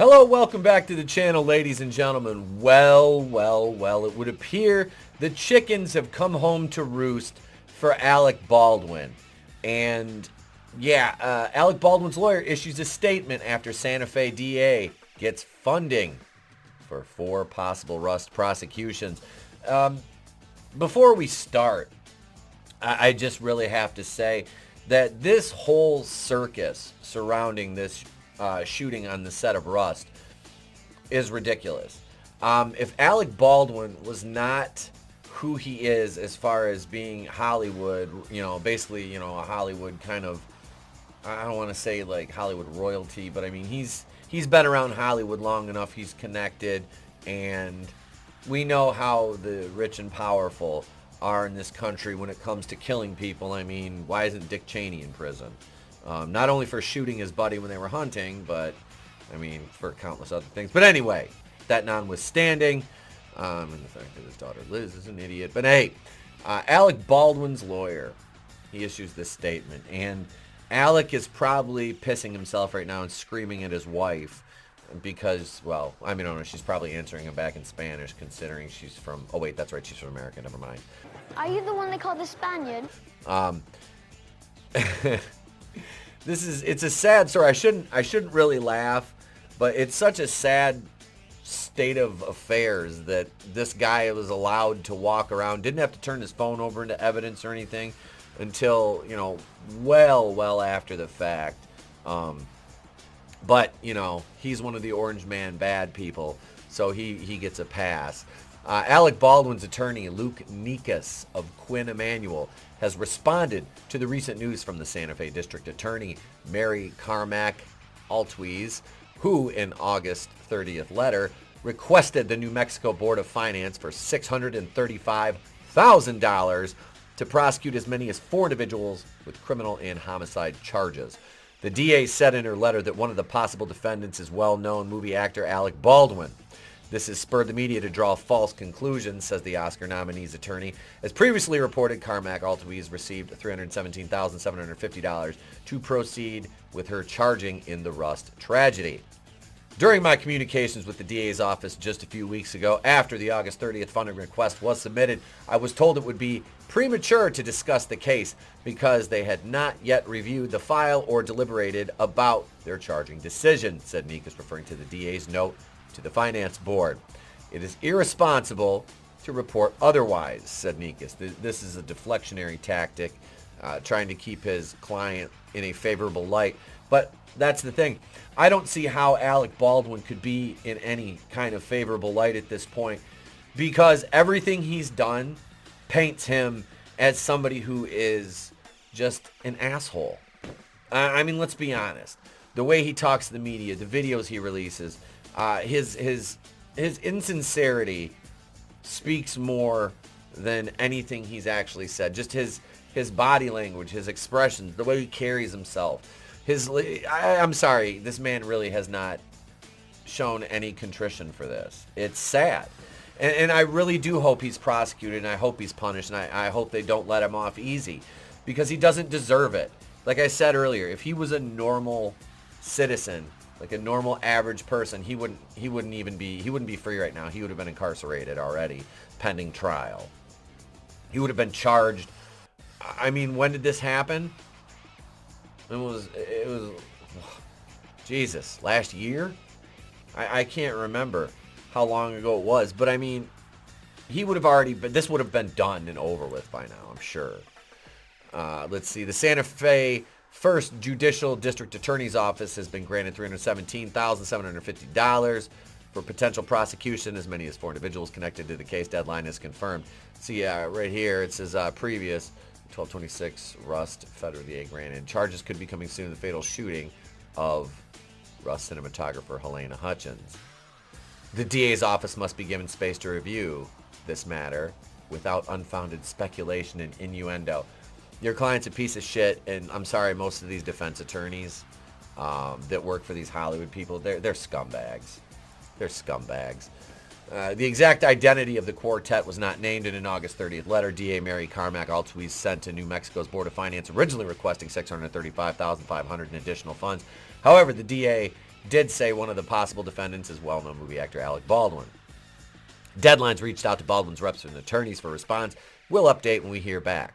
Hello, welcome back to the channel, ladies and gentlemen. Well, it would appear the chickens have come home to roost for Alec Baldwin. And yeah, Alec Baldwin's lawyer issues a statement after Santa Fe DA gets funding for 4 possible Rust prosecutions. Before we start, I just really have to say that this whole circus surrounding this shooting on the set of Rust is ridiculous. If Alec Baldwin was not who he is as far as being Hollywood, basically, a Hollywood kind of, I don't want to say like Hollywood royalty, but I mean, he's been around Hollywood long enough, he's connected, and we know how the rich and powerful are in this country when it comes to killing people. I mean, why isn't Dick Cheney in prison? Not only for shooting his buddy when they were hunting, but, I mean, for countless other things. But anyway, that notwithstanding, and the fact that his daughter Liz is an idiot. But hey, Alec Baldwin's lawyer, he issues this statement. And Alec is probably pissing himself right now and screaming at his wife because, well, I mean, I don't know, she's probably answering him back in Spanish considering she's from, oh wait, that's right, she's from America, never mind. Are you the one they call the Spaniard? It's a sad story. I shouldn't really laugh, but it's such a sad state of affairs that this guy was allowed to walk around, didn't have to turn his phone over into evidence or anything until, well after the fact. But, he's one of the Orange Man bad people, so he gets a pass. Alec Baldwin's attorney, Luke Nikas of Quinn Emanuel, has responded to the recent news from the Santa Fe District Attorney, Mary Carmack Altwies, who, in August 30th letter, requested the New Mexico Board of Finance for $635,000 to prosecute as many as 4 individuals with criminal and homicide charges. The DA said in her letter that one of the possible defendants is well-known movie actor Alec Baldwin. This has spurred the media to draw false conclusions, says the Oscar nominee's attorney. As previously reported, Carmack Altwies received $317,750 to proceed with her charging in the Rust tragedy. During my communications with the DA's office just a few weeks ago, after the August 30th funding request was submitted, I was told it would be premature to discuss the case because they had not yet reviewed the file or deliberated about their charging decision, said Nikas, referring to the DA's note to the Finance Board. It is irresponsible to report otherwise, said Nikas. This is a deflectionary tactic, trying to keep his client in a favorable light. But that's the thing. I don't see how Alec Baldwin could be in any kind of favorable light at this point because everything he's done paints him as somebody who is just an asshole. I mean, let's be honest. The way he talks to the media, the videos he releases, his insincerity speaks more than anything he's actually said. Just his body language, his expressions, the way he carries himself. I'm sorry, this man really has not shown any contrition for this. It's sad. And I really do hope he's prosecuted, and I hope he's punished, and I hope they don't let him off easy because he doesn't deserve it. Like I said earlier, if he was a normal citizen, like a normal average person, he wouldn't be free right now. He would have been incarcerated already, pending trial. He would have been charged. I mean, when did this happen? It was Jesus, last year? I can't remember how long ago it was, but I mean, he would have already been, this would have been done and over with by now, I'm sure. Let's see, the Santa Fe First Judicial District Attorney's Office has been granted $317,750 for potential prosecution. As many as 4 individuals connected to the case. Deadline is confirmed. See, right here it says previous 1226 Rust federal DA granted. Charges could be coming soon. The fatal shooting of Rust cinematographer Halyna Hutchins. The DA's office must be given space to review this matter without unfounded speculation and innuendo. Your client's a piece of shit, and I'm sorry, most of these defense attorneys that work for these Hollywood people, they're scumbags. They're scumbags. The exact identity of the quartet was not named in an August 30th letter. DA Mary Carmack Altwies sent to New Mexico's Board of Finance, originally requesting $635,500 in additional funds. However, the DA did say one of the possible defendants is well-known movie actor Alec Baldwin. Deadline's reached out to Baldwin's reps and attorneys for a response. We'll update when we hear back.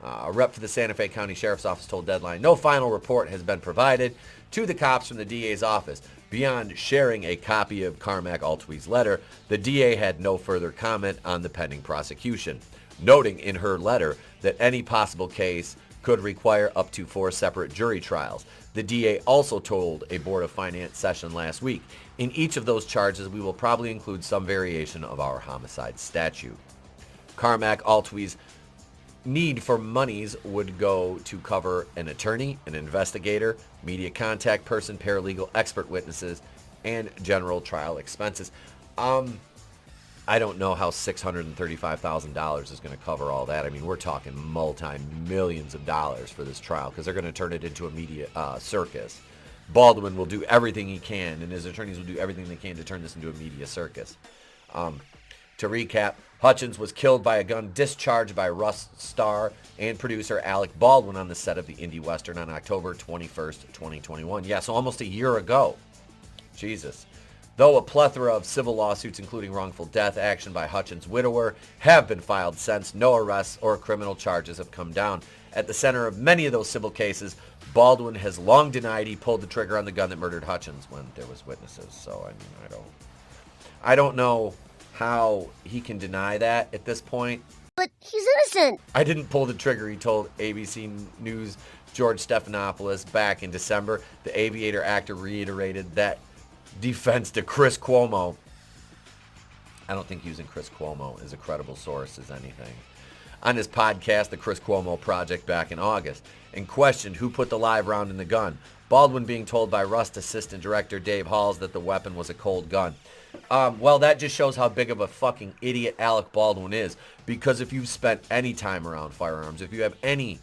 A rep for the Santa Fe County Sheriff's Office told Deadline no final report has been provided to the cops from the DA's office. Beyond sharing a copy of Carmack Altwee's letter, the DA had no further comment on the pending prosecution, noting in her letter that any possible case could require up to 4 separate jury trials. The DA also told a Board of Finance session last week, in each of those charges we will probably include some variation of our homicide statute. Carmack Altwee's need for monies would go to cover an attorney, an investigator, media contact person, paralegal, expert witnesses, and general trial expenses. I don't know how $635,000 is going to cover all that. I mean, we're talking multi-millions of dollars for this trial because they're going to turn it into a media circus. Baldwin will do everything he can, and his attorneys will do everything they can to turn this into a media circus. To recap, Hutchins was killed by a gun discharged by Rust star and producer Alec Baldwin on the set of the indie western on October 21st, 2021. Yeah, so almost a year ago. Jesus. Though a plethora of civil lawsuits, including wrongful death action by Hutchins' widower, have been filed since, no arrests or criminal charges have come down. At the center of many of those civil cases, Baldwin has long denied he pulled the trigger on the gun that murdered Hutchins when there was witnesses. So, I mean, I don't know how he can deny that at this point. But he's innocent. I didn't pull the trigger, he told ABC News' George Stephanopoulos back in December. The Aviator actor reiterated that defense to Chris Cuomo. I don't think using Chris Cuomo as a credible source is anything. On his podcast, The Chris Cuomo Project, back in August, and questioned who put the live round in the gun. Baldwin being told by Rust assistant director Dave Halls that the weapon was a cold gun. Well, that just shows how big of a fucking idiot Alec Baldwin is. Because if you've spent any time around firearms, if you have any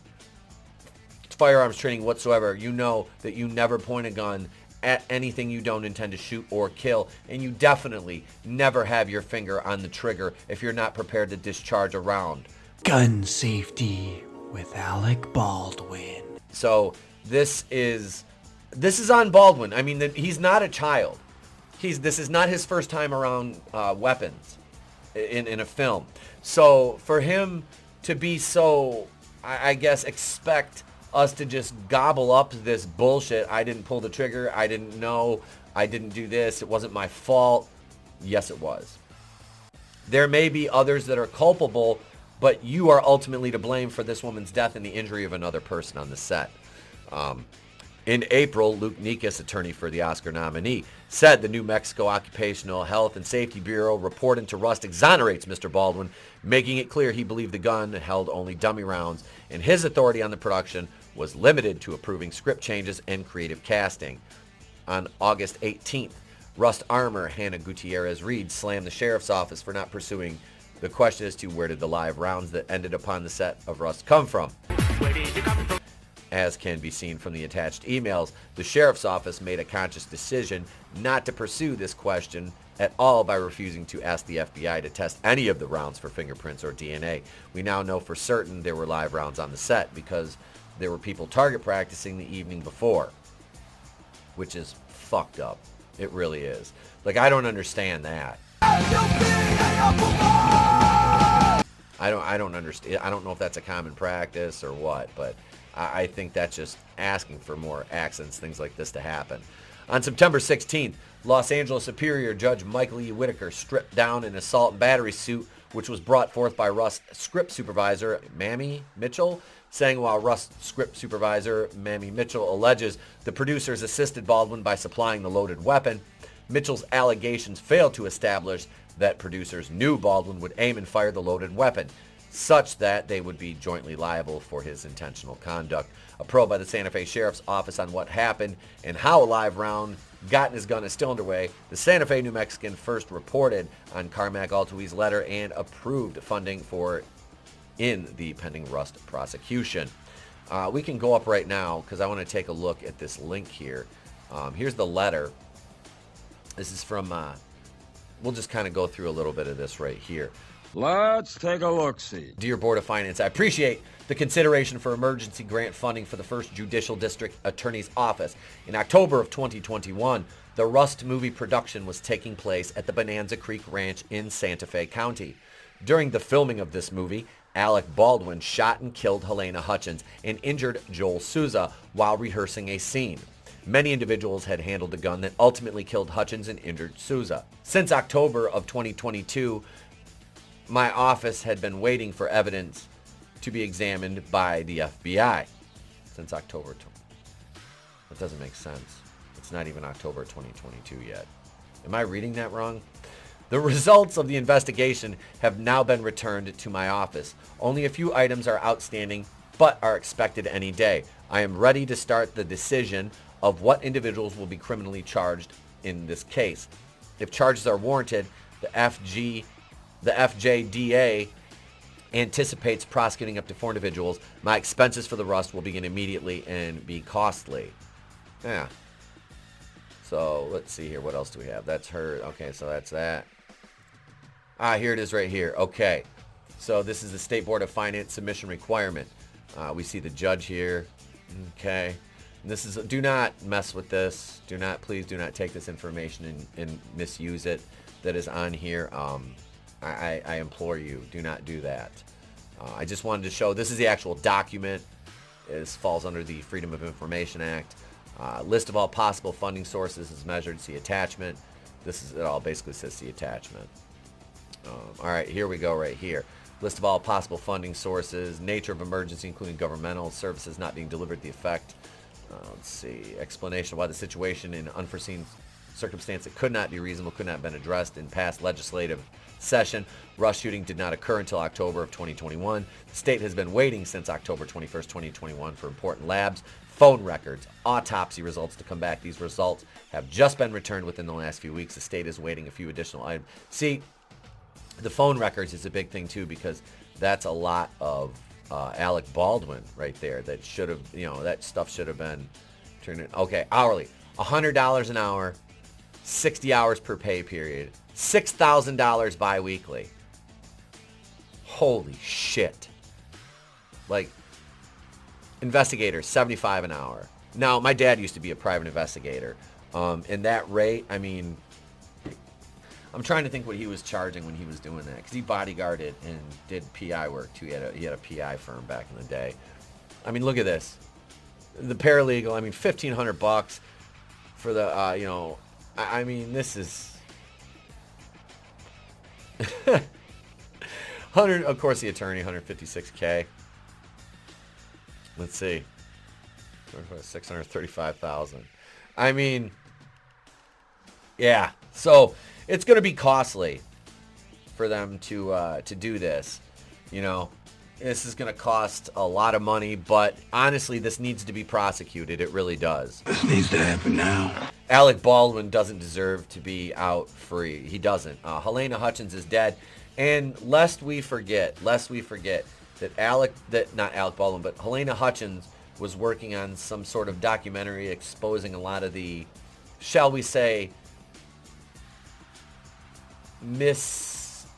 firearms training whatsoever, you know that you never point a gun at anything you don't intend to shoot or kill. And you definitely never have your finger on the trigger if you're not prepared to discharge a round. Gun safety with Alec Baldwin. So this is on Baldwin. I mean, he's not a child. This is not his first time around weapons in a film. So for him to be so, I guess, expect us to just gobble up this bullshit. I didn't pull the trigger. I didn't know. I didn't do this. It wasn't my fault. Yes, it was. There may be others that are culpable, but you are ultimately to blame for this woman's death and the injury of another person on the set. In April, Luke Nikas, attorney for the Oscar nominee, said the New Mexico Occupational Health and Safety Bureau report into Rust exonerates Mr. Baldwin, making it clear he believed the gun held only dummy rounds, and his authority on the production was limited to approving script changes and creative casting. On August 18th, Rust armor Hannah Gutierrez-Reed slammed the sheriff's office for not pursuing the question as to where did the live rounds that ended upon the set of Rust come from. As can be seen from the attached emails, the sheriff's office made a conscious decision not to pursue this question at all by refusing to ask the FBI to test any of the rounds for fingerprints or DNA. We now know for certain there were live rounds on the set because there were people target practicing the evening before, which is fucked up. It really is. Like, I don't understand that. I don't understand. I don't know if that's a common practice or what, but I think that's just asking for more accidents, things like this to happen. On September 16th, Los Angeles Superior Judge Michael E. Whitaker stripped down an assault and battery suit, which was brought forth by Rust's script supervisor, Mamie Mitchell, saying while Rust's script supervisor, Mamie Mitchell, alleges the producers assisted Baldwin by supplying the loaded weapon, Mitchell's allegations failed to establish that producers knew Baldwin would aim and fire the loaded weapon, such that they would be jointly liable for his intentional conduct. A probe by the Santa Fe Sheriff's Office on what happened and how a live round got in his gun is still underway. The Santa Fe, New Mexican first reported on Carmack Altwee's letter and approved funding for in the pending Rust prosecution. We can go up right now because I want to take a look at this link here. Here's the letter. This is from, we'll just kind of go through a little bit of this right here. Let's take a look-see. Dear Board of Finance, I appreciate the consideration for emergency grant funding for the 1st Judicial District Attorney's Office. In October of 2021, the Rust movie production was taking place at the Bonanza Creek Ranch in Santa Fe County. During the filming of this movie, Alec Baldwin shot and killed Halyna Hutchins and injured Joel Souza while rehearsing a scene. Many individuals had handled the gun that ultimately killed Hutchins and injured Souza. Since October of 2022, my office had been waiting for evidence to be examined by the FBI. Since October. That doesn't make sense. It's not even October 2022 yet. Am I reading that wrong? The results of the investigation have now been returned to my office. Only a few items are outstanding, but are expected any day. I am ready to start the decision of what individuals will be criminally charged in this case. If charges are warranted, the FJDA anticipates prosecuting up to 4 individuals. My expenses for the Rust will begin immediately and be costly. Yeah. So let's see here. What else do we have? That's her. Okay, so that's that. Here it is right here. Okay. So this is the State Board of Finance submission requirement. We see the judge here. Okay. And this is, do not mess with this. Please do not take this information and misuse it that is on here. I implore you, do not do that. I just wanted to show, this is the actual document. This falls under the Freedom of Information Act. List of all possible funding sources is measured. See attachment. This is, it all basically says the attachment. All right, here we go right here. List of all possible funding sources. Nature of emergency, including governmental services not being delivered. The effect. Let's see. Explanation of why the situation in unforeseen circumstance that could not be reasonable, could not have been addressed in past legislative session. Rust shooting did not occur until October of 2021. The state has been waiting since October 21st, 2021 for important labs, phone records, autopsy results to come back. These results have just been returned within the last few weeks. The state is waiting a few additional items. See, the phone records is a big thing too, because that's a lot of Alec Baldwin right there that should have, that stuff should have been turned in. Okay, hourly, $100 an hour, 60 hours per pay period, $6,000 bi-weekly. Holy shit. Like, investigators, $75 an hour. Now, my dad used to be a private investigator. And that rate, I mean, I'm trying to think what he was charging when he was doing that, because he bodyguarded and did PI work too. He had a PI firm back in the day. I mean, look at this. The paralegal, I mean, $1,500 for the, I mean, this is 100. Of course, the attorney, $156K. Let's see, $635,000. I mean, yeah. So it's going to be costly for them to do this. This is going to cost a lot of money, but honestly, this needs to be prosecuted. It really does. This needs to happen now. Alec Baldwin doesn't deserve to be out free. He doesn't. Halyna Hutchins is dead. And lest we forget that not Alec Baldwin, but Halyna Hutchins was working on some sort of documentary exposing a lot of the, shall we say,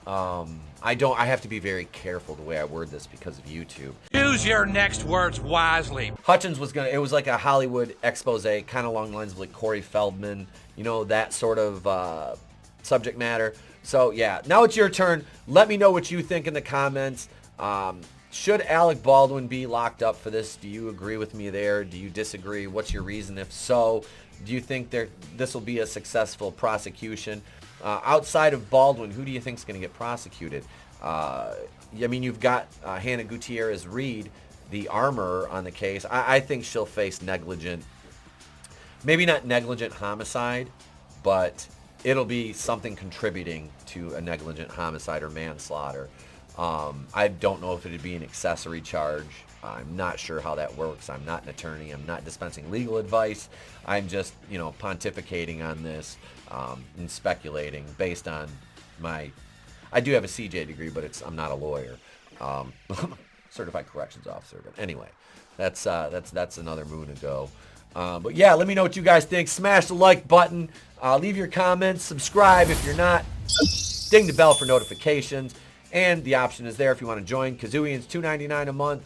I have to be very careful the way I word this because of YouTube. Use your next words wisely. Hutchins it was like a Hollywood expose, kind of along the lines of like Corey Feldman, that sort of subject matter. So yeah, now it's your turn. Let me know what you think in the comments. Should Alec Baldwin be locked up for this? Do you agree with me there? Do you disagree? What's your reason? If so, do you think this will be a successful prosecution? Outside of Baldwin, who do you think is going to get prosecuted? I mean, you've got Hannah Gutierrez-Reed, the armorer on the case. I think she'll face maybe not negligent homicide, but it'll be something contributing to a negligent homicide or manslaughter. I don't know if it'd be an accessory charge. I'm not sure how that works. I'm not an attorney. I'm not dispensing legal advice. I'm just, pontificating on this and speculating based on I do have a CJ degree, but I'm not a lawyer. Certified corrections officer. But anyway, that's another moon ago. But yeah, let me know what you guys think. Smash the like button. Leave your comments. Subscribe if you're not. Ding the bell for notifications. And the option is there if you want to join. Kazooian's $2.99 a month.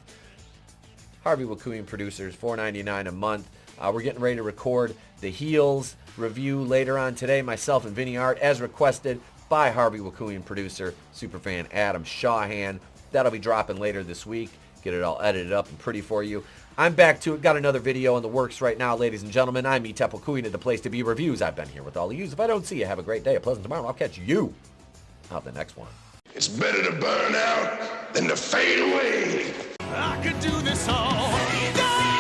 Harvey Wakuian Producers, $4.99 a month. We're getting ready to record the Heels review later on today. Myself and Vinnieart, as requested by Harvey Wakuian producer, superfan Adam Shawhan. That'll be dropping later this week. Get it all edited up and pretty for you. I'm back to it. Got another video in the works right now, ladies and gentlemen. I'm Etep Wakuian at the place to be reviews. I've been here with all of you. If I don't see you, have a great day, a pleasant tomorrow. I'll catch you on the next one. It's better to burn out than to fade away. I could do this all day.